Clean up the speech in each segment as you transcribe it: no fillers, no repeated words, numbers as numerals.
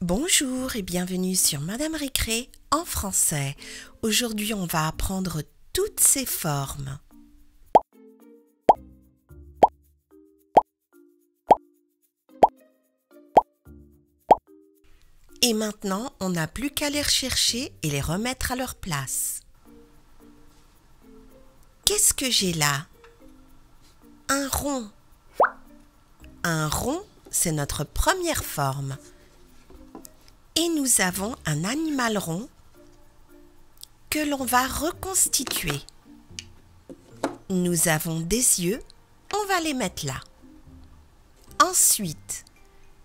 Bonjour et bienvenue sur Madame Récré en français. Aujourd'hui, on va apprendre toutes ces formes. Et maintenant, on n'a plus qu'à les rechercher et les remettre à leur place. Qu'est-ce que j'ai là? Un rond. Un rond, c'est notre première forme. Et nous avons un animal rond que l'on va reconstituer. Nous avons des yeux, on va les mettre là. Ensuite,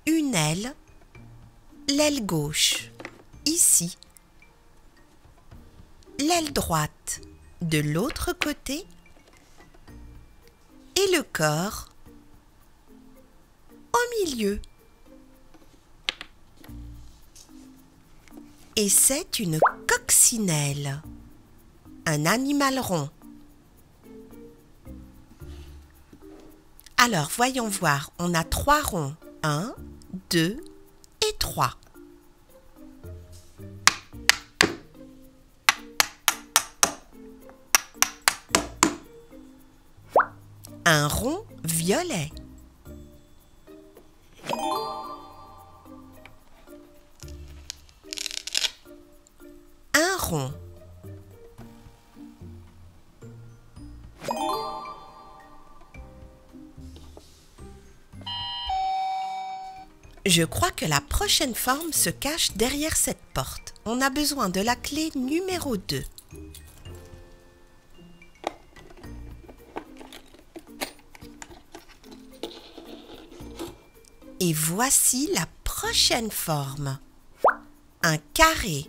une aile, l'aile gauche, ici. L'aile droite, de l'autre côté. Et le corps, au milieu. Et c'est une coccinelle, un animal rond. Alors, voyons voir, on a 3 ronds. 1, 2 et 3. Un rond violet. Un rond. Je crois que la prochaine forme se cache derrière cette porte. On a besoin de la clé numéro 2. Et voici la prochaine forme. Un carré.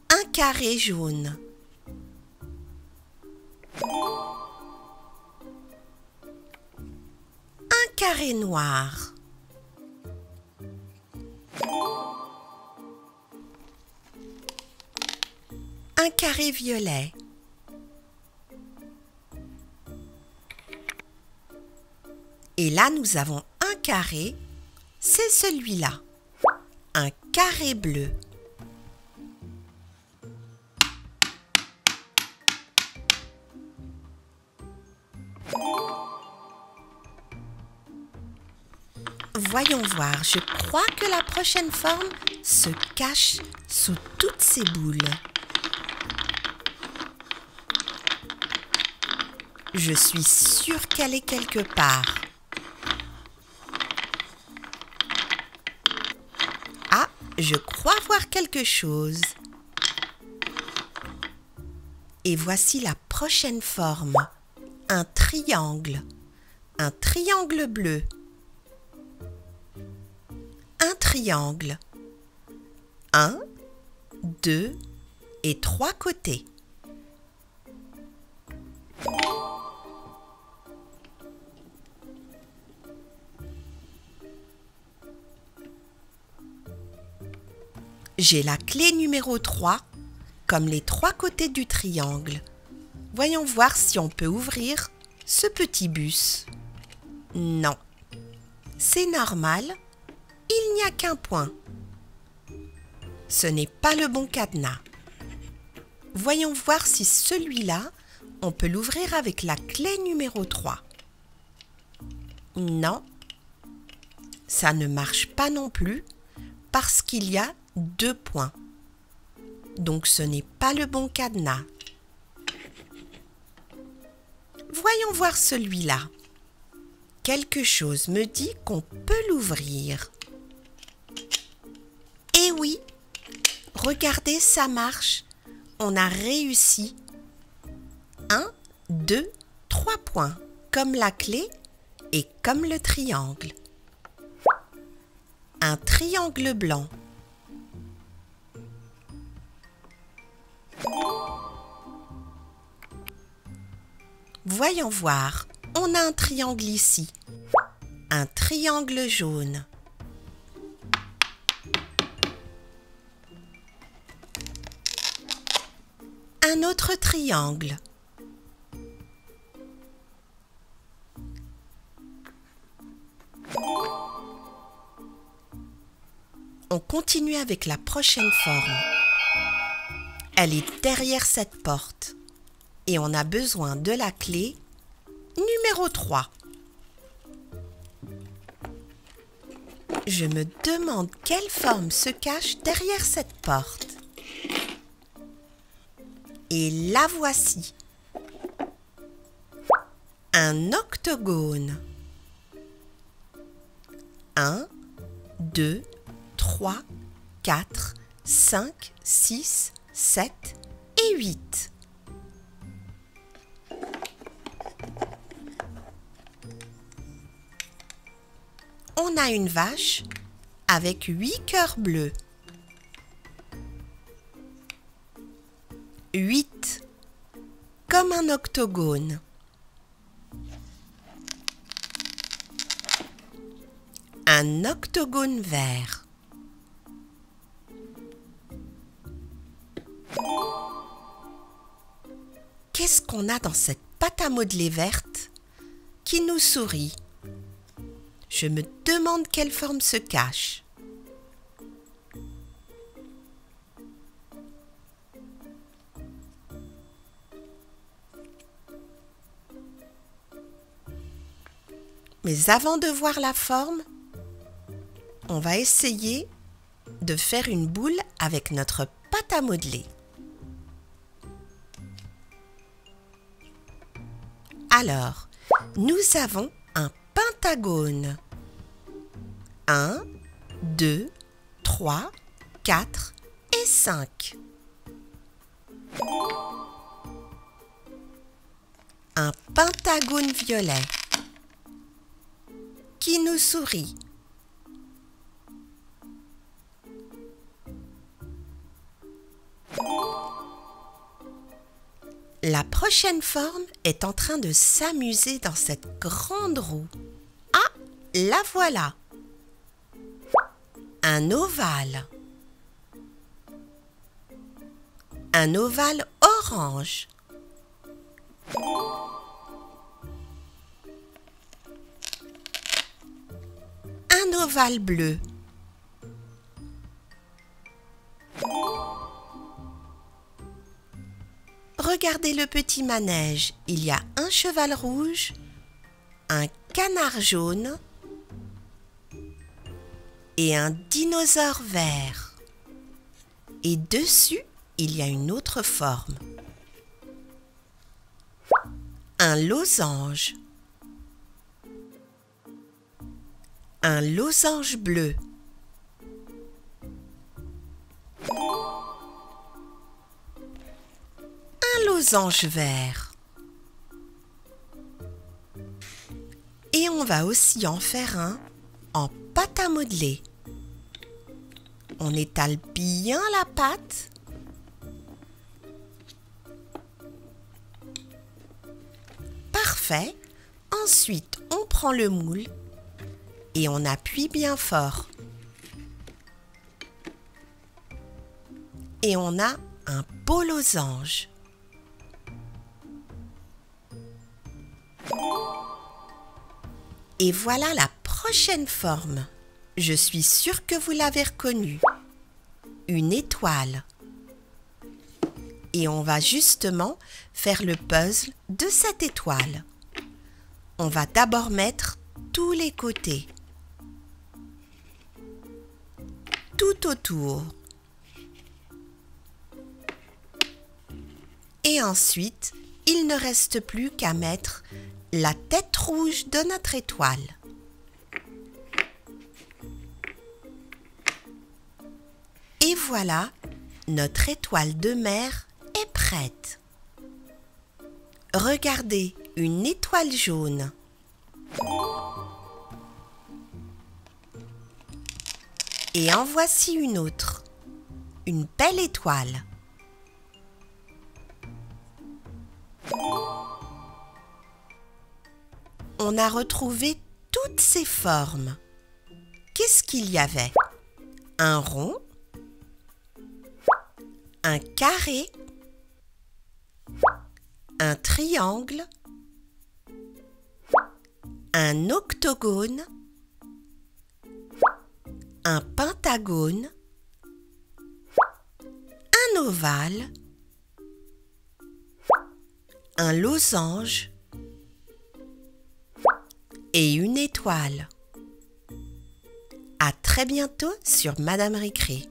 Un carré jaune. Un carré noir. Un carré violet. Et là, nous avons un carré, c'est celui-là. Un carré bleu. Voyons voir, je crois que la prochaine forme se cache sous toutes ces boules. Je suis sûre qu'elle est quelque part. Ah, je crois voir quelque chose. Et voici la prochaine forme. Un triangle. Un triangle bleu. Un triangle. 1, 2 et 3 côtés. J'ai la clé numéro 3, comme les 3 côtés du triangle. Voyons voir si on peut ouvrir ce petit bus. Non, c'est normal. Il n'y a qu'un point. Ce n'est pas le bon cadenas. Voyons voir si celui-là, on peut l'ouvrir avec la clé numéro 3. Non, ça ne marche pas non plus parce qu'il y a 2 points. Donc ce n'est pas le bon cadenas. Voyons voir celui-là. Quelque chose me dit qu'on peut l'ouvrir. Eh oui, regardez, ça marche. On a réussi. 1, 2, 3 points, comme la clé et comme le triangle. Un triangle blanc. Voyons voir, on a un triangle ici. Un triangle jaune. Un autre triangle. on continue avec la prochaine forme. Elle est derrière cette porte et on a besoin de la clé numéro 3. Je me demande quelle forme se cache derrière cette porte. Et la voici. Un octogone. 1, 2, 3, 4, 5, 6, 7 et 8. On a une vache avec 8 cœurs bleus. 8, comme un octogone. Un octogone vert. Qu'est-ce qu'on a dans cette pâte à modeler verte qui nous sourit? Je me demande quelle forme se cache. Mais avant de voir la forme, on va essayer de faire une boule avec notre pâte à modeler. Alors, nous avons un pentagone. 1, 2, 3, 4 et 5. Un pentagone violet qui nous sourit. La prochaine forme est en train de s'amuser dans cette grande roue. Ah, la voilà! Un ovale. Un ovale orange. Un ovale bleu. Regardez le petit manège. Il y a un cheval rouge, un canard jaune et un dinosaure vert. Et dessus, il y a une autre forme. Un losange. Un losange bleu. Un losange vert. Et on va aussi en faire un en pâte à modeler. On étale bien la pâte. Parfait. Ensuite, on prend le moule et on appuie bien fort. Et on a un beau losange. Et voilà la prochaine forme. Je suis sûre que vous l'avez reconnue. Une étoile. Et on va justement faire le puzzle de cette étoile. On va d'abord mettre tous les côtés. Tout autour. Et ensuite, il ne reste plus qu'à mettre la tête rouge de notre étoile. Et voilà, notre étoile de mer est prête. Regardez, une étoile jaune. Et en voici une autre, une belle étoile. On a retrouvé toutes ces formes. Qu'est-ce qu'il y avait? Un rond, un carré, un triangle, un octogone, un pentagone, un ovale, un losange et une étoile. À très bientôt sur Madame Récré.